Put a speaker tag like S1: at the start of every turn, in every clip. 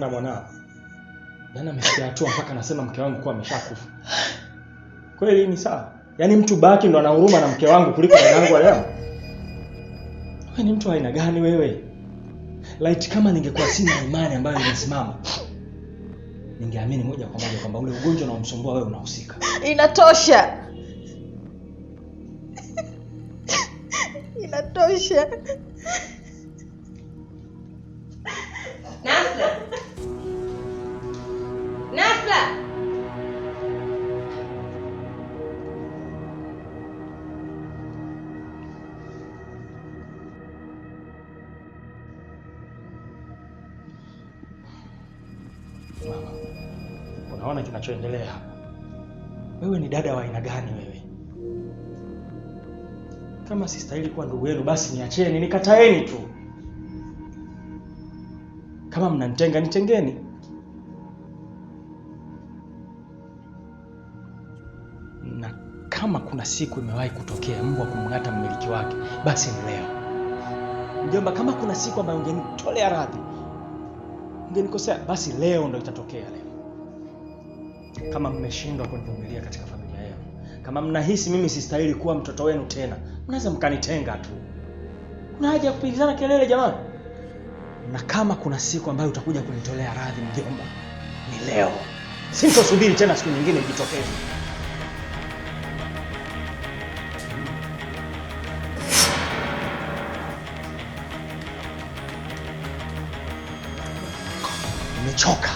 S1: na mwanao. Yaani amefikia hatua mpaka anasema mke wangu kuwa ameshakufa. Kweli ni sawa? Yaani mtu baki ndo ana huruma na mke wangu kuliko mwanangu wa leo? Wewe ni mtu aina gani wewe? Light, kama ningekuwa sina imani ambayo imesimama, ningeamini moja kwa moja kwamba ule ugonjwa unaomsumbua wewe unahusika.
S2: Inatosha. Inatosha.
S3: Nasra. Nasra.
S1: Mama, unaona kinachoendelea hapa? Wewe ni dada wa aina gani wewe? Kama sistahili kuwa ndugu yenu basi niacheni, nikataeni tu. Kama mnanitenga nitengeni. Na kama kuna siku imewahi kutokea mbwa kumng'ata mmiliki wake, basi ni leo. Mjomba, kama kuna siku ambayo ungenitolea radhi, ungenikosea, basi leo ndo itatokea leo. Kama mmeshindwa kunivumilia katika familia yenu, kama mnahisi mimi sistahili kuwa mtoto wenu tena, mnaweza mkanitenga tu. Kuna haja ya kupigizana kelele jamani? Na kama kuna siku ambayo utakuja kunitolea radhi mjomba, ni leo. Sintosubiri tena siku nyingine ijitokeze. Nimechoka.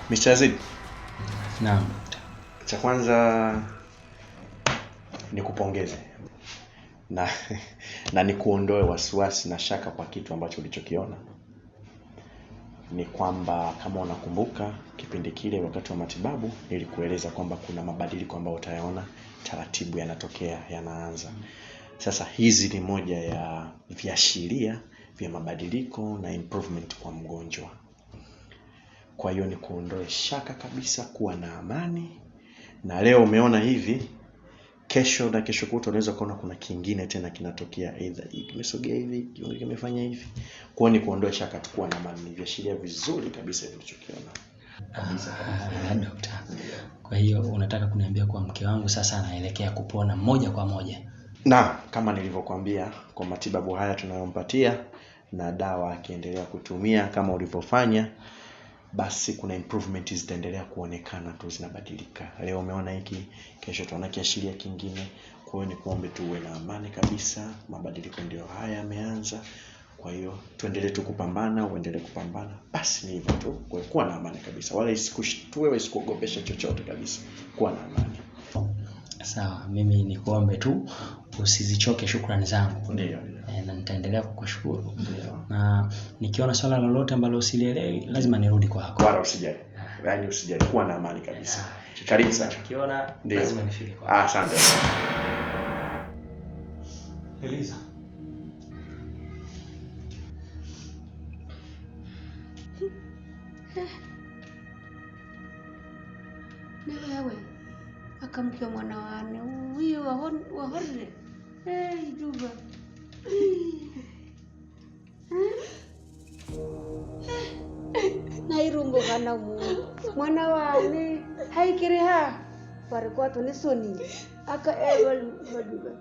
S2: Mr. Aziz.
S1: Naam.
S2: Cha kwanza nikupongeze na nikuondoe wasiwasi na shaka kwa kitu ambacho ulichokiona. Ni kwamba kama unakumbuka kipindi kile wakati wa matibabu nilikueleza kwamba kuna mabadiliko ambayo utayaona taratibu yanatokea, yanaanza. Sasa hizi ni moja ya viashiria vya mabadiliko na improvement kwa mgonjwa. Kwa hiyo ni kuondoe shaka kabisa, kuwa na amani. Na leo umeona hivi, kesho na kesho kutwa unaweza kuona kuna kingine tena kinatokea, either kimesogea hivi, kimefanya hivi. Kwa hiyo ni kuondoa shaka, tukua na amani, ni viashiria vizuri kabisa vilichokiona.
S1: Daktari. Kwa hiyo unataka kuniambia kwa mke wangu sasa anaelekea kupona moja kwa moja?
S2: Na kama nilivyokuambia, kwa matibabu haya tunayompatia na dawa akiendelea kutumia kama ulivyofanya, basi kuna improvement zitaendelea kuonekana tu, zinabadilika. Leo umeona hiki, kesho tunaona kiashiria kingine. Kwa hiyo ni kuombe tu uwe na amani kabisa, mabadiliko ndio haya yameanza. Kwa hiyo tuendelee tu kupambana, uendelee kupambana. Basi ni hivyo tu, kuwa na amani kabisa. Wala isikushtue wala isikuogopeshe chochote kabisa. Kuwa na amani.
S1: Sawa, mimi nikuombe tu usizichoke shukrani zangu.
S2: Ndio.
S1: Na nitaendelea kukushukuru.
S2: Ndio.
S1: Na nikiona swala lolote ambalo usilielewi lazima nirudi kwako.
S2: Wala usijali. Yaani usijali, kuwa na amani kabisa. Karibu sana.
S1: Nikiona lazima nifike kwako.
S2: Asante.
S1: Eliza.
S3: Nawe akamkia mwana wane huyo wahorre juba nairungo kana mwana wane haikiri ha parikuwa tu ni soni aka eval maduga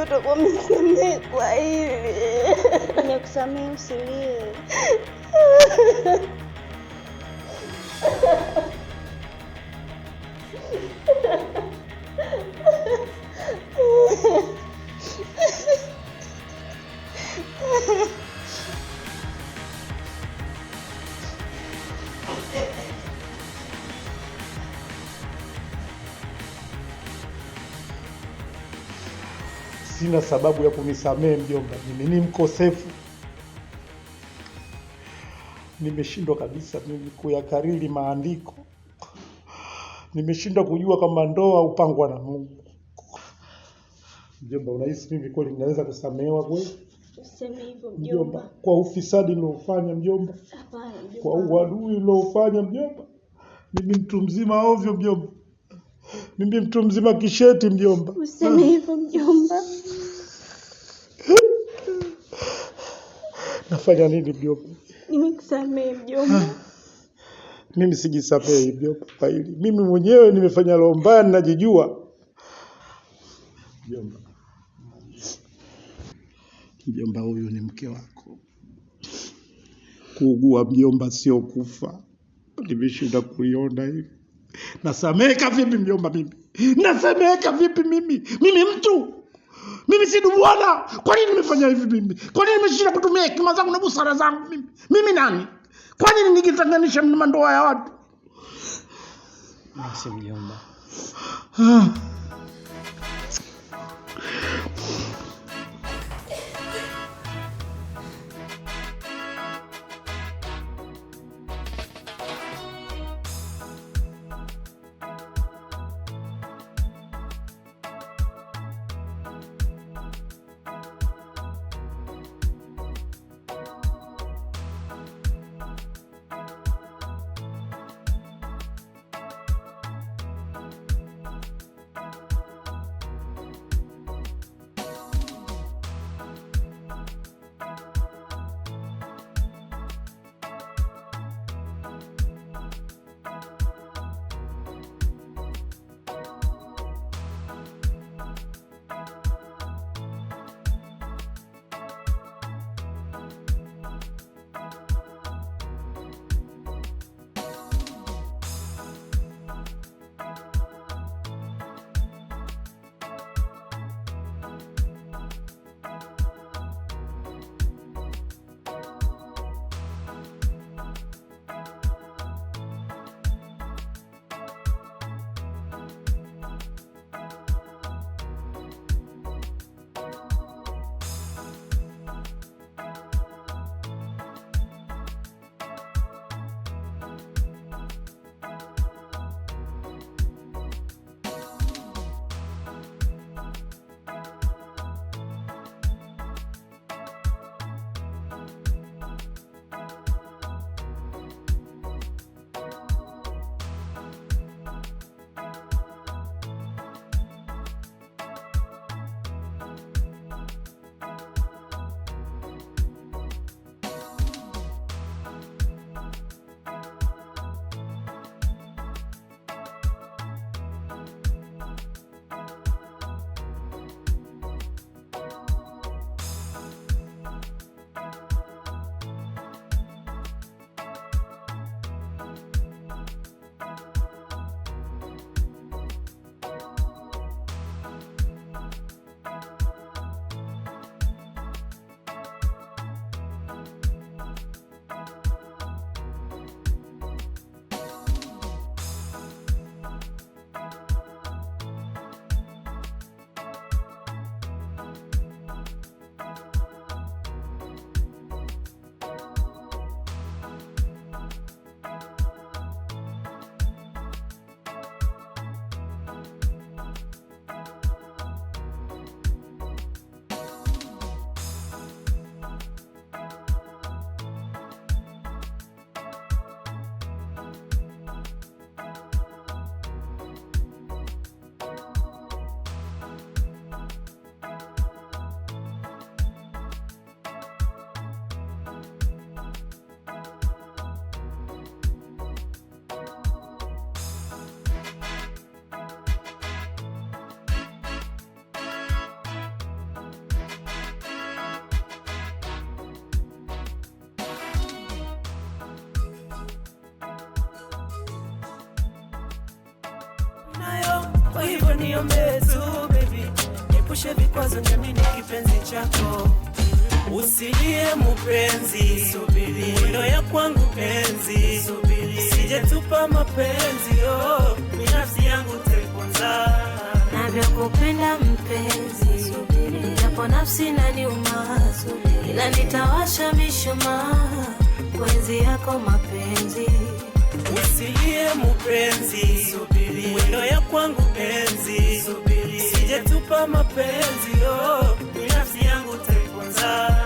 S3: utakuwa msamehe kwa hili. Nimekusamehe, usilie.
S4: Sina sababu ya kunisamehe mjomba. Mimi ni mkosefu. Nimeshindwa kabisa mimi kuyakariri maandiko. Nimeshindwa kujua kama ndoa upangwa na Mungu. Mjomba, unahisi mimi kweli ninaweza kusamehewa kweli?
S3: Useme hivyo mjomba.
S4: Kwa ufisadi niliofanya mjomba.
S3: Hapana mjomba.
S4: Kwa uadui niliofanya mjomba. Mimi mtu mzima ovyo mjomba. Mimi mtu mzima kisheti mjomba.
S3: Useme hivyo mjomba.
S4: Nafanya nini mjomba?
S3: Nimekusamehe mjomba.
S4: Mimi sijisamehe mjomba kwa hili. Mimi mwenyewe nimefanya roho mbaya, ninajijua. Mjomba. Mjomba, huyu ni mke wako. Kuugua mjomba sio kufa. Nimeshinda kuiona hivi. Nasameka vipi mjomba mimi? Nasameka vipi mimi? Mimi mtu. Mimi si bwana. Kwa nini nimefanya hivi mimi? Kwa nini nimeshinda kutumia hekima zangu na busara zangu mimi? Mimi nani? Kwa nini nikitanganisha mandoa ya watu?
S1: Basi mjomba.
S5: Kwa hivyo niombe tu baby, epushe vikwazo niamini kipenzi chako. Usilie mpenzi, subiri mwendo ya kwangu penzi, subiri sije tupa mapenzi, oh binafsi yangu tekonza.
S6: Navyokupenda mpenzi, subiri japo nafsi inaniuma, subiri ila nitawasha mishumaa kwenzi yako mapenzi.
S5: Usilie mpenzi, subiri mwendo ya kwangu penzi, subiri sije tupa mapenzi, oh binafsi yangu tekonza.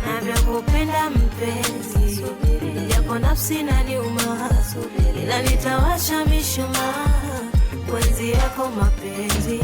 S6: Navyokupenda mpenzi, subiri japo nafsi inaniuma, subiri ila nitawasha mishumaa kwenzi yako mapenzi.